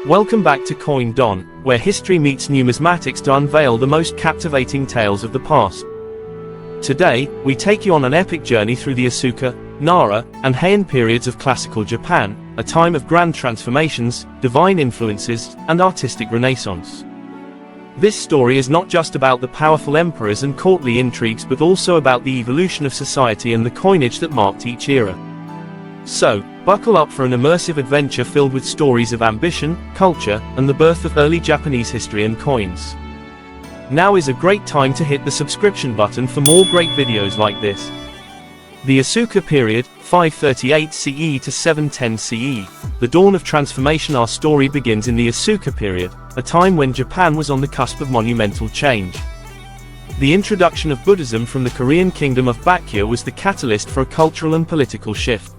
Welcome back to Coin Don, where history meets numismatics to unveil the most captivating tales of the past. Today, we take you on an epic journey through the Asuka, Nara, and Heian periods of classical Japan, a time of grand transformations, divine influences, and artistic renaissance. This story is not just about the powerful emperors and courtly intrigues but also about the evolution of society and the coinage that marked each era. So, buckle up for an immersive adventure filled with stories of ambition, culture, and the birth of early Japanese history and coins. Now is a great time to hit the subscription button for more great videos like this. The Asuka period, 538 CE to 710 CE. The dawn of transformation. Our story begins in the Asuka period, a time when Japan was on the cusp of monumental change. The introduction of Buddhism from the Korean kingdom of Baekje was the catalyst for a cultural and political shift.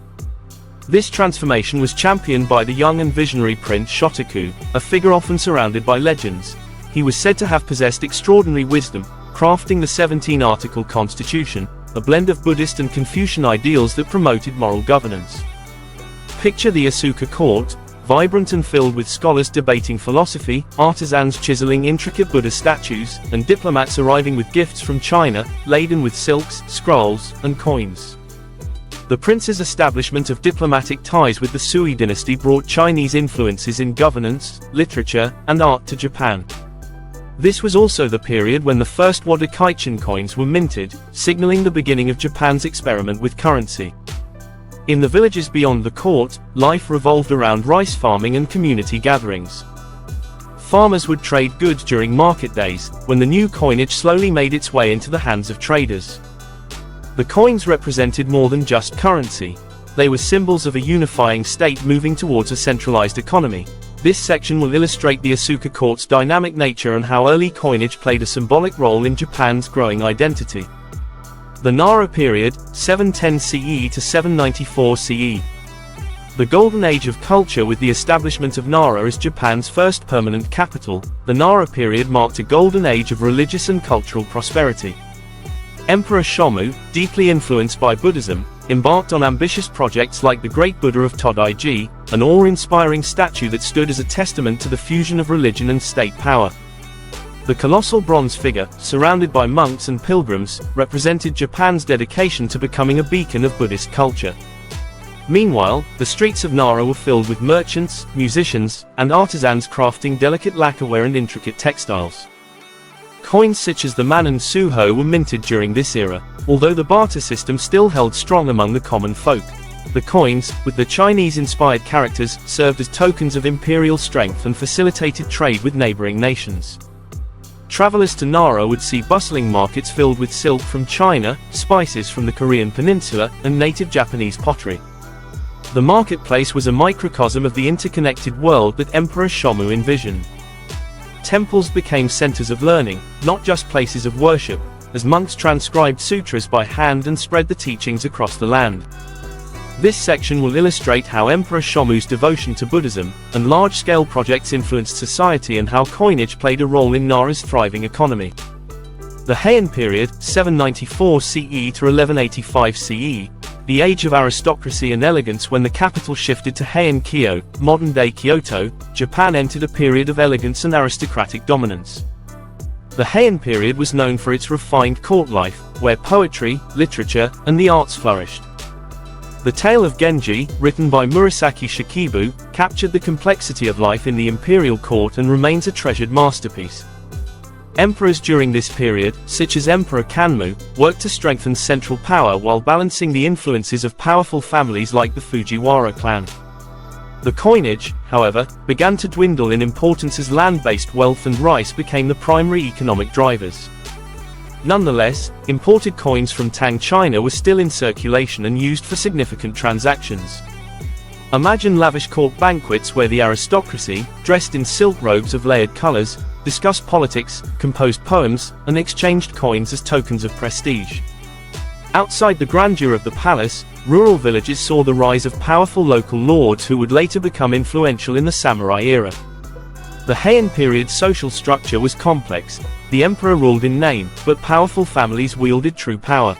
This transformation was championed by the young and visionary Prince Shōtoku, a figure often surrounded by legends. He was said to have possessed extraordinary wisdom, crafting the 17-article constitution, a blend of Buddhist and Confucian ideals that promoted moral governance. Picture the Asuka court, vibrant and filled with scholars debating philosophy, artisans chiseling intricate Buddha statues, and diplomats arriving with gifts from China, laden with silks, scrolls, and coins. The prince's establishment of diplomatic ties with the Sui dynasty brought Chinese influences in governance, literature, and art to Japan. This was also the period when the first Wada Kaichen coins were minted, signaling the beginning of Japan's experiment with currency. In the villages beyond the court, life revolved around rice farming and community gatherings. Farmers would trade goods during market days, when the new coinage slowly made its way into the hands of traders. The coins represented more than just currency. They were symbols of a unifying state moving towards a centralized economy. This section will illustrate the Asuka court's dynamic nature and how early coinage played a symbolic role in Japan's growing identity. The Nara period, 710 CE to 794 CE. The golden age of culture. With the establishment of Nara as Japan's first permanent capital, the Nara period marked a golden age of religious and cultural prosperity. Emperor Shomu, deeply influenced by Buddhism, embarked on ambitious projects like the Great Buddha of Todaiji, an awe-inspiring statue that stood as a testament to the fusion of religion and state power. The colossal bronze figure, surrounded by monks and pilgrims, represented Japan's dedication to becoming a beacon of Buddhist culture. Meanwhile, the streets of Nara were filled with merchants, musicians, and artisans crafting delicate lacquerware and intricate textiles. Coins such as the man and suho were minted during this era, although the barter system still held strong among the common folk. The coins, with the Chinese-inspired characters, served as tokens of imperial strength and facilitated trade with neighboring nations. Travelers to Nara would see bustling markets filled with silk from China, spices from the Korean peninsula, and native Japanese pottery. The marketplace was a microcosm of the interconnected world that Emperor Shomu envisioned. Temples became centers of learning, not just places of worship, as monks transcribed sutras by hand and spread the teachings across the land. This section will illustrate how Emperor Shomu's devotion to Buddhism and large-scale projects influenced society and how coinage played a role in Nara's thriving economy. The Heian period, 794 CE to 1185 CE, the age of aristocracy and elegance. When the capital shifted to Heian-kyo, modern-day Kyoto, Japan entered a period of elegance and aristocratic dominance. The Heian period was known for its refined court life, where poetry, literature, and the arts flourished. The Tale of Genji, written by Murasaki Shikibu, captured the complexity of life in the imperial court and remains a treasured masterpiece. Emperors during this period, such as Emperor Kanmu, worked to strengthen central power while balancing the influences of powerful families like the Fujiwara clan. The coinage, however, began to dwindle in importance as land-based wealth and rice became the primary economic drivers. Nonetheless, imported coins from Tang China were still in circulation and used for significant transactions. Imagine lavish court banquets where the aristocracy, dressed in silk robes of layered colors, discussed politics, composed poems, and exchanged coins as tokens of prestige. Outside the grandeur of the palace, rural villages saw the rise of powerful local lords who would later become influential in the samurai era. The Heian period's social structure was complex. The emperor ruled in name, but powerful families wielded true power.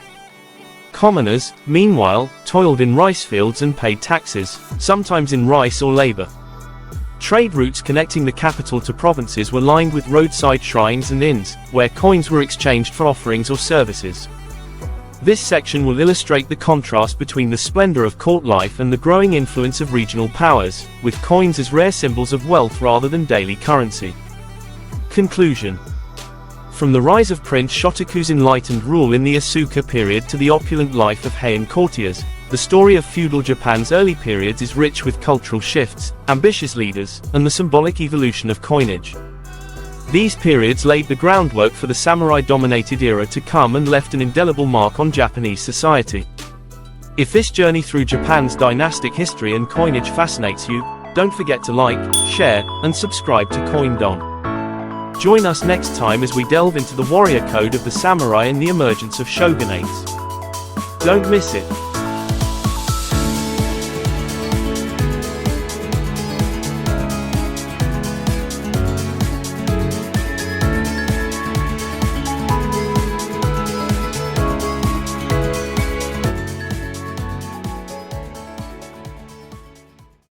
Commoners, meanwhile, toiled in rice fields and paid taxes, sometimes in rice or labor. Trade routes connecting the capital to provinces were lined with roadside shrines and inns, where coins were exchanged for offerings or services. This section will illustrate the contrast between the splendor of court life and the growing influence of regional powers, with coins as rare symbols of wealth rather than daily currency. Conclusion. From the rise of Prince Shōtoku's enlightened rule in the Asuka period to the opulent life of Heian courtiers, the story of feudal Japan's early periods is rich with cultural shifts, ambitious leaders, and the symbolic evolution of coinage. These periods laid the groundwork for the samurai-dominated era to come and left an indelible mark on Japanese society. If this journey through Japan's dynastic history and coinage fascinates you, don't forget to like, share, and subscribe to CoinDon. Join us next time as we delve into the warrior code of the samurai and the emergence of shogunates. Don't miss it.